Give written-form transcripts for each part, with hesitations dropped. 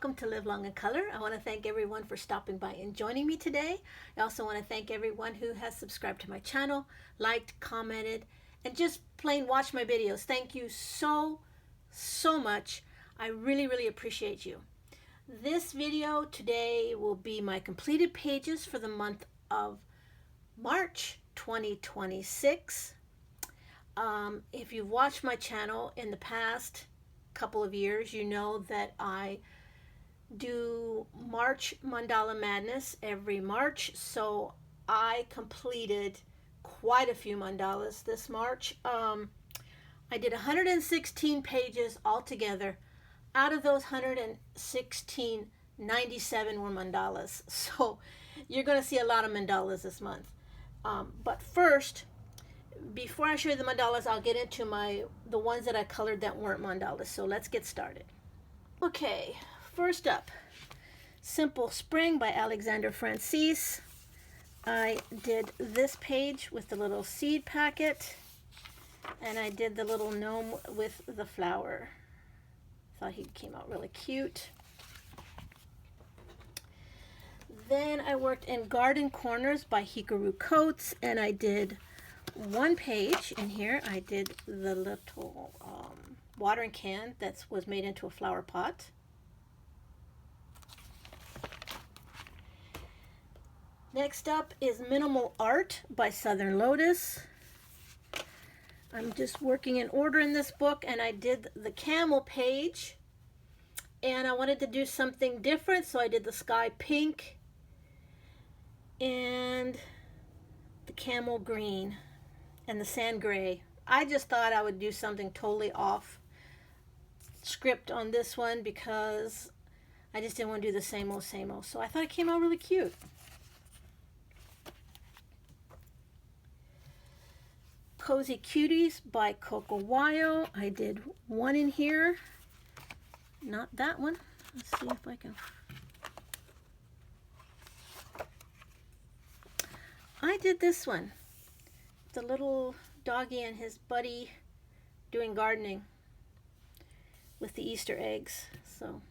welcome to Live Long in Color. I want to thank everyone for stopping by and joining me today. I also want to thank everyone who has subscribed to my channel, liked, commented, and just plain watched my videos. Thank you so much. I really appreciate you. This video today will be my completed pages for the month of March 2026. If you've watched my channel in the past couple of years, you know that I do March Mandala Madness every March, so I completed quite a few mandalas this March. I did 116 pages altogether. Out of those 116, 97 were mandalas, so you're going to see a lot of mandalas this month. But first, before I show you the mandalas, I'll get into the ones that I colored that weren't mandalas. So let's get started. Okay, first up, Simple Spring by Alexander Francis. I did this page with the little seed packet, and I did the little gnome with the flower. Thought he came out really cute. Then I worked in Garden Corners by Hikaru Coates, and I did one page in here. I did the little watering can that was made into a flower pot. Next up is Minimal Art by Southern Lotus. I'm just working in order in this book, and I did the camel page, and I wanted to do something different, so I did the sky pink and the camel green and the sand gray. I just thought I would do something totally off script on this one because I just didn't want to do the same old. So I thought it came out really cute. Cozy Cuties by Coco Wayo. I did one in here. Not that one. Let's see if I can. I did this one. The little doggy and his buddy doing gardening with the Easter eggs. So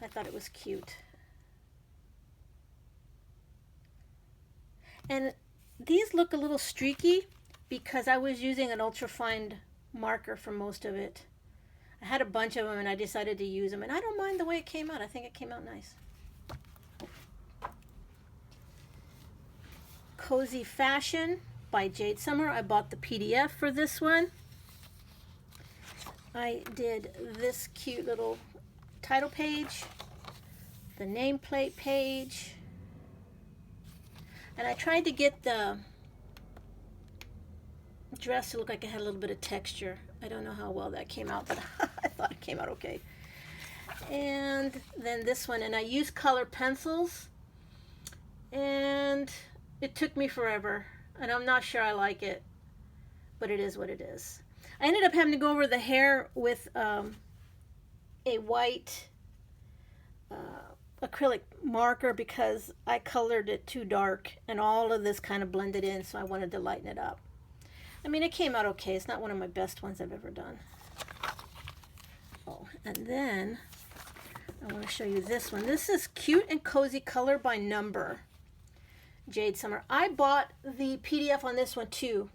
I thought it was cute. And these look a little streaky because I was using an ultrafine marker for most of it. I had a bunch of them and I decided to use them, and I don't mind the way it came out. I think it came out nice. Cozy Fashion by Jade Summer. I bought the PDF for this one. I did this cute little title page, the nameplate page, and I tried to get the dress to look like it had a little bit of texture. I don't know how well that came out, but I thought it came out okay. And then this one, and I used colored pencils, and it took me forever, and I'm not sure I like it, but it is what it is. I ended up having to go over the hair with a white acrylic marker because I colored it too dark, and all of this kind of blended in, so I wanted to lighten it up. I mean, it came out okay. It's not one of my best ones I've ever done. Oh, and then I want to show you this one. This is Cute and Cozy Color by Number. Jade Summer. I bought the PDF on this one too,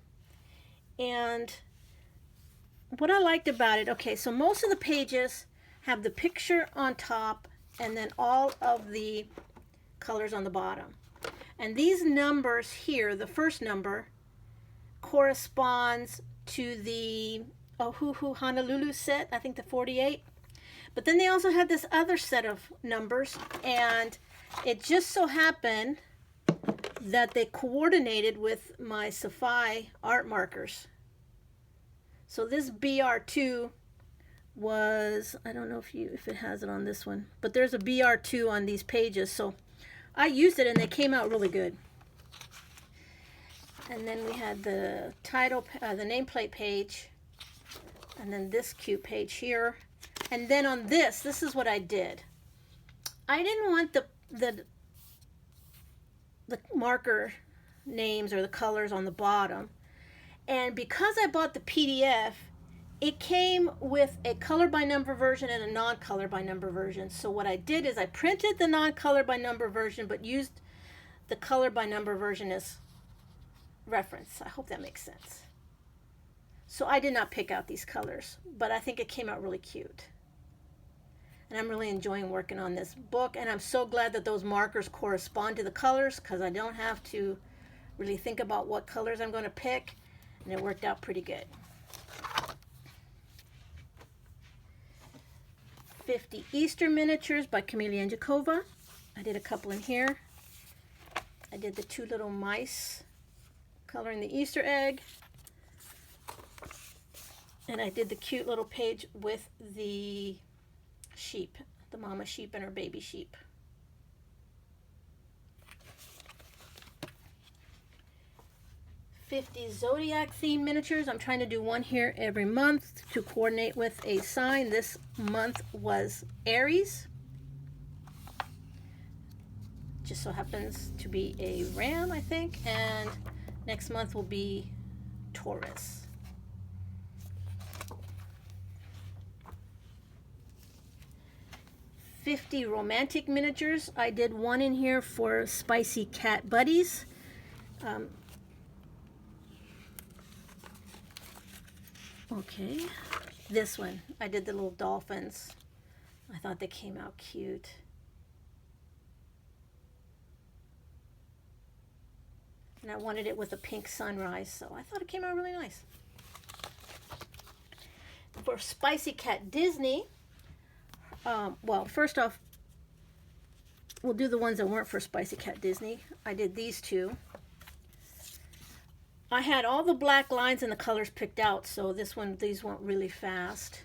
and what I liked about it, okay, so most of the pages have the picture on top and then all of the colors on the bottom, and these numbers here, the first number corresponds to the Ohuhu Honolulu set, I think the 48, but then they also had this other set of numbers, and it just so happened that they coordinated with my Safai art markers. So this BR2 was, I don't know if it has it on this one, but there's a BR2 on these pages, so I used it and they came out really good. And then we had the title, the nameplate page, and then this cute page here. And then on this is what I did. I didn't want the marker names or the colors on the bottom, and because I bought the PDF, it came with a color by number version and a non-color by number version. So what I did is I printed the non-color by number version, but used the color by number version as reference. I hope that makes sense. So I did not pick out these colors, but I think it came out really cute. And I'm really enjoying working on this book, and I'm so glad that those markers correspond to the colors, because I don't have to really think about what colors I'm going to pick, and it worked out pretty good. 50 Easter Miniatures by Camelia Anjakova. I did a couple in here. I did the two little mice coloring the Easter egg. And I did the cute little page with the sheep, the mama sheep and her baby sheep. $50 Zodiac theme miniatures. I'm trying to do one here every month to coordinate with a sign. This month was Aries. Just so happens to be a ram, I think. And next month will be Taurus. $50 romantic miniatures. I did one in here for Spicy Cat Buddies. Okay, this one, I did the little dolphins. I thought they came out cute. And I wanted it with a pink sunrise, so I thought it came out really nice. For Spicy Cat Disney, well, first off, we'll do the ones that weren't for Spicy Cat Disney. I did these two. I had all the black lines and the colors picked out, so these went really fast.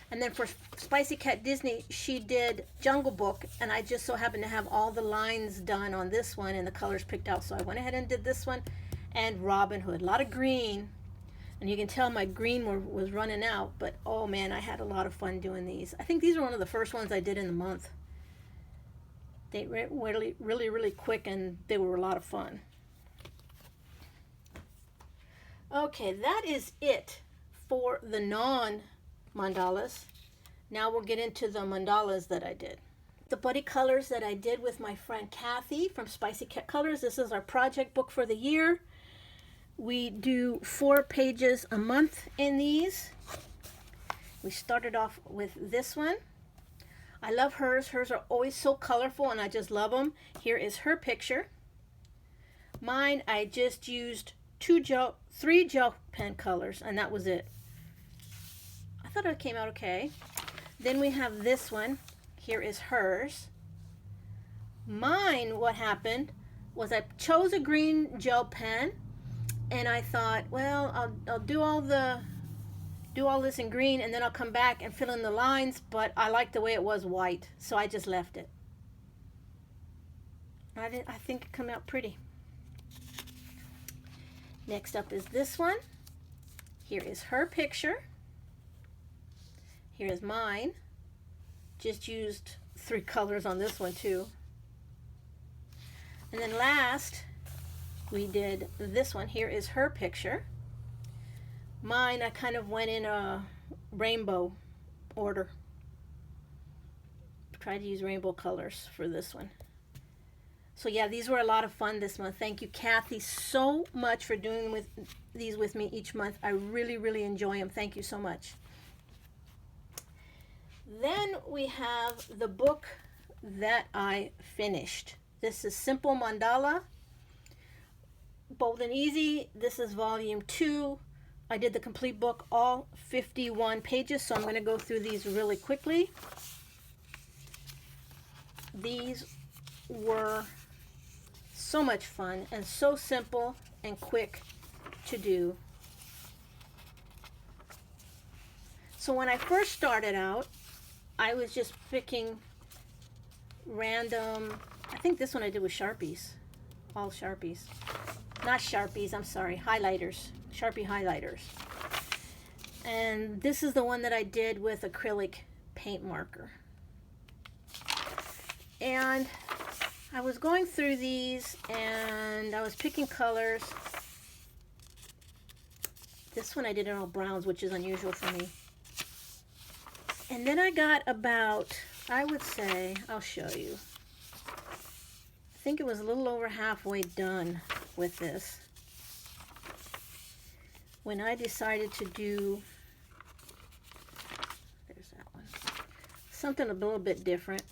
And then for Spicy Cat Disney, she did Jungle Book, and I just so happened to have all the lines done on this one and the colors picked out, so I went ahead and did this one. And Robin Hood, a lot of green, and you can tell my green was running out, but oh man, I had a lot of fun doing these. I think these were one of the first ones I did in the month. They were really quick, and they were a lot of fun. Okay, that is it for the non-mandalas. Now we'll get into the mandalas that I did. The buddy colors that I did with my friend Kathy from Spicy Cat Colors. This is our project book for the year. We do 4 pages a month in these. We started off with this one. I love hers. Hers are always so colorful, and I just love them. Here is her picture. Mine, I just used 3 gel pen colors, and that was it. I thought it came out okay. Then we have this one. Here is hers. Mine, what happened was I chose a green gel pen, and I thought, well, I'll do all this in green, and then I'll come back and fill in the lines, but I liked the way it was white, so I just left it. I think it came out pretty. Next up is this one. Here is her picture. Here is mine. Just used 3 colors on this one too. And then last, we did this one. Here is her picture. Mine, I kind of went in a rainbow order. Tried to use rainbow colors for this one. So yeah, these were a lot of fun this month. Thank you, Kathy, so much for doing these with me each month. I really enjoy them. Thank you so much. Then we have the book that I finished. This is Simple Mandala, Bold and Easy. This is volume 2. I did the complete book, all 51 pages, so I'm going to go through these really quickly. These were so much fun and so simple and quick to do. So when I first started out, I was just picking random, I think this one I did with Sharpies, all Sharpies. Not Sharpies, I'm sorry, highlighters, Sharpie highlighters. And this is the one that I did with acrylic paint marker. And I was going through these and I was picking colors. This one I did in all browns, which is unusual for me. And then I got about, I would say, I'll show you. I think it was a little over halfway done with this when I decided to do, there's that one, something a little bit different.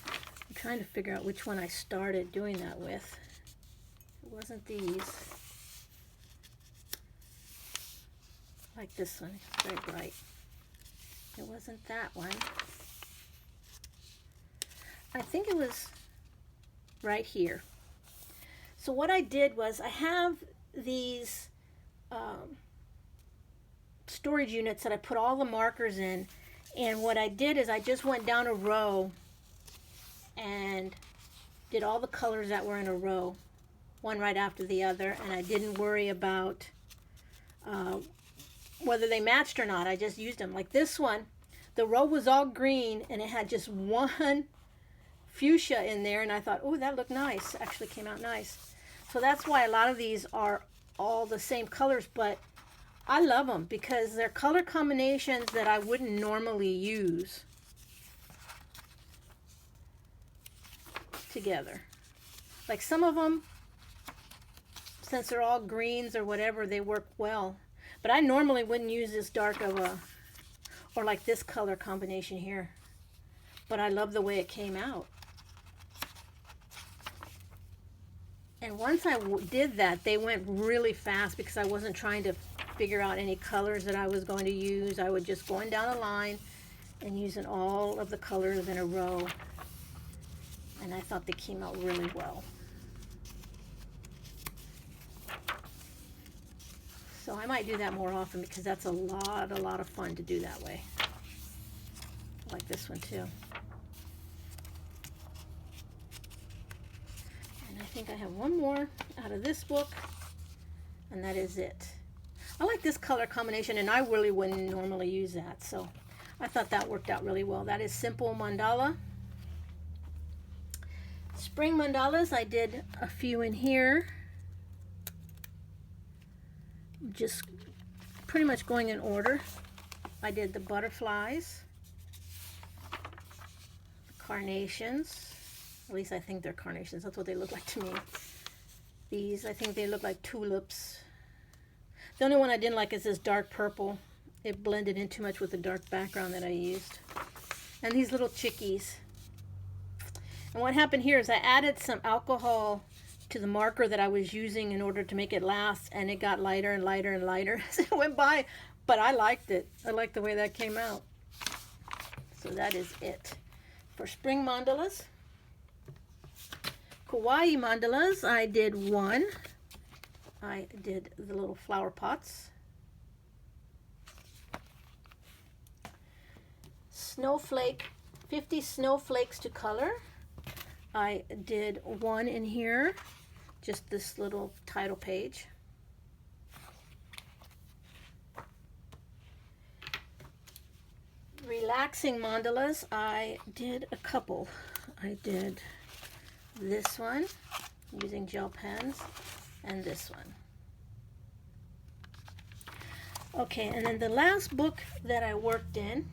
I'm trying to figure out which one I started doing that with. It wasn't these. Like this one, it's very bright. It wasn't that one. I think it was right here. So what I did was I have these storage units that I put all the markers in, and what I did is I just went down a row and did all the colors that were in a row, one right after the other, and I didn't worry about whether they matched or not. I just used them. Like this one, the row was all green and it had just one fuchsia in there, and I thought, oh, that looked nice. Actually came out nice. So that's why a lot of these are all the same colors, but I love them because they're color combinations that I wouldn't normally use together. Like some of them, since they're all greens or whatever, they work well. But I normally wouldn't use this dark of a, or like this color combination here. But I love the way it came out. And once I did that, they went really fast because I wasn't trying to figure out any colors that I was going to use. I would just going down a line and using all of the colors in a row. And I thought they came out really well. So I might do that more often because that's a lot of fun to do that way. I like this one too. And I think I have one more out of this book, and that is it. I like this color combination, and I really wouldn't normally use that, so I thought that worked out really well. That is Simple Mandala. Spring mandalas, I did a few in here. Just pretty much going in order. I did the butterflies, the carnations, at least I think they're carnations, that's what they look like to me. These, I think they look like tulips. The only one I didn't like is this dark purple. It blended in too much with the dark background that I used. And these little chickies. And what happened here is I added some alcohol to the marker that I was using in order to make it last, and it got lighter and lighter and lighter as it went by, but I liked it. I liked the way that came out. So that is it for spring mandalas. Kawaii mandalas, I did one. I did the little flower pots. Snowflake, 50 snowflakes to color. I did one in here, just this little title page. Relaxing mandalas, I did a couple. I did this one using gel pens and this one. Okay, and then the last book that I worked in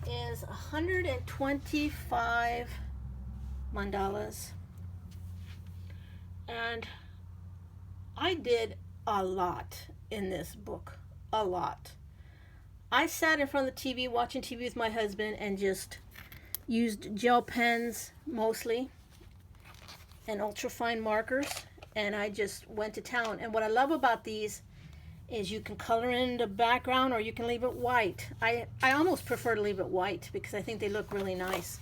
is 125 mandalas, and I did a lot in this book, a lot. I sat in front of the TV watching TV with my husband and just used gel pens mostly and ultrafine markers, and I just went to town. And what I love about these is you can color in the background or you can leave it white. I almost prefer to leave it white because I think they look really nice.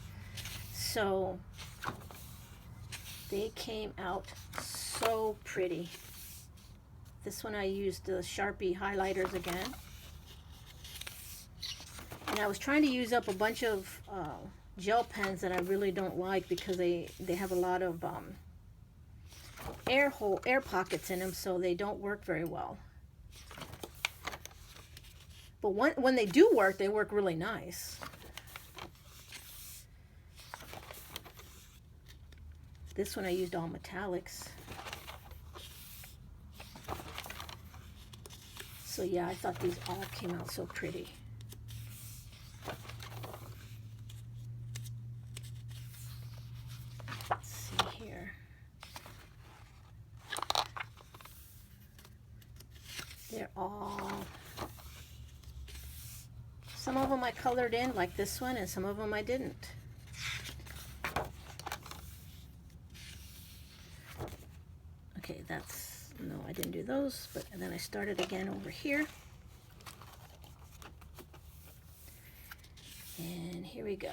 So they came out so pretty. This one I used the Sharpie highlighters again. And I was trying to use up a bunch of gel pens that I really don't like because they have a lot of air pockets in them, so they don't work very well. But when they do work, they work really nice. This one I used all metallics. So yeah, I thought these all came out so pretty. Let's see here. They're all, some of them I colored in like this one, and some of them I didn't. Okay, that's, no, I didn't do those, but and then I started again over here. And here we go.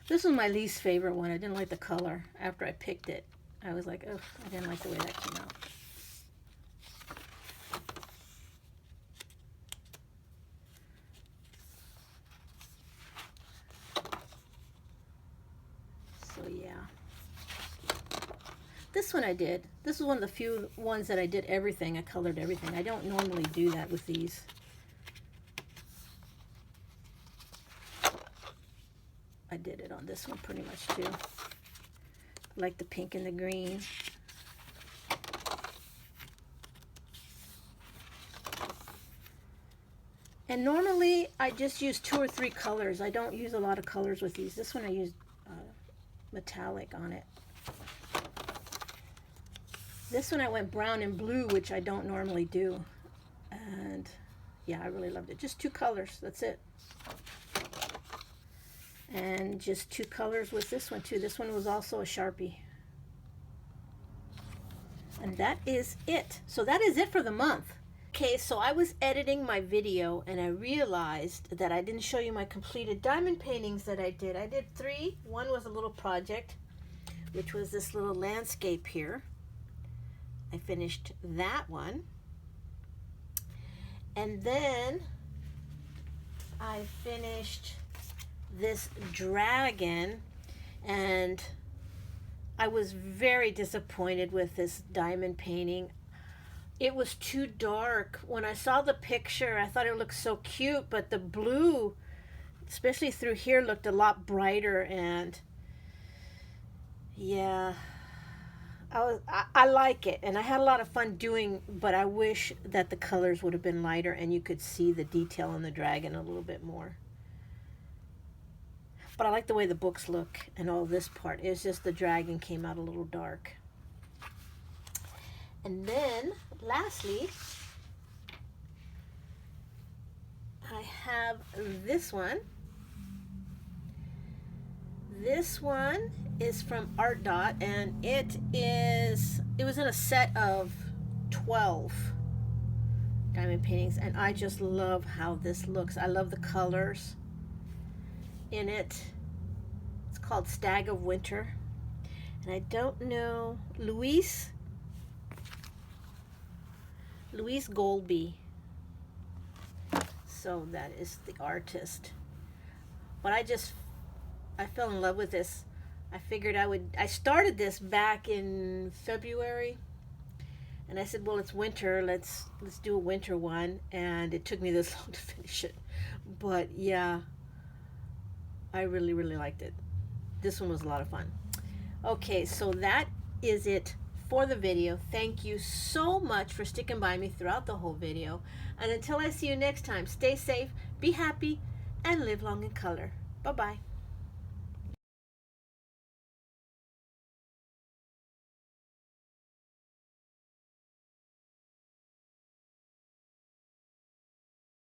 This was my least favorite one. I didn't like the color. After I picked it, I was like, oh, I didn't like the way that came out. So yeah. This one I did. This is one of the few ones that I did everything. I colored everything. I don't normally do that with these. I did it on this one pretty much too. I like the pink and the green. And normally I just use 2 or 3 colors. I don't use a lot of colors with these. This one I used metallic on it. This one I went brown and blue, which I don't normally do. And yeah, I really loved it. Just 2 colors, that's it. And just 2 colors with this one too. This one was also a Sharpie. And that is it. So that is it for the month. Okay, so I was editing my video and I realized that I didn't show you my completed diamond paintings that I did. I did 3. One was a little project, which was this little landscape here. I finished that one. And then I finished this dragon, and I was very disappointed with this diamond painting. It was too dark. When I saw the picture, I thought it looked so cute, but the blue, especially through here, looked a lot brighter. And yeah, I like it, and I had a lot of fun doing, but I wish that the colors would have been lighter and you could see the detail on the dragon a little bit more. But I like the way the books look and all this part. It's just the dragon came out a little dark. And then, lastly, I have this one. This one is from Art Dot, and it was in a set of 12 diamond paintings, and I just love how this looks. I love the colors in it. It's called Stag of Winter, and I don't know, Louise Golby. So that is the artist. But I fell in love with this. I figured I started this back in February, and I said, well, it's winter, let's do a winter one, and it took me this long to finish it. But yeah, I really, really liked it. This one was a lot of fun. Okay, so that is it for the video. Thank you so much for sticking by me throughout the whole video. And until I see you next time, stay safe, be happy, and live long in color. Bye-bye.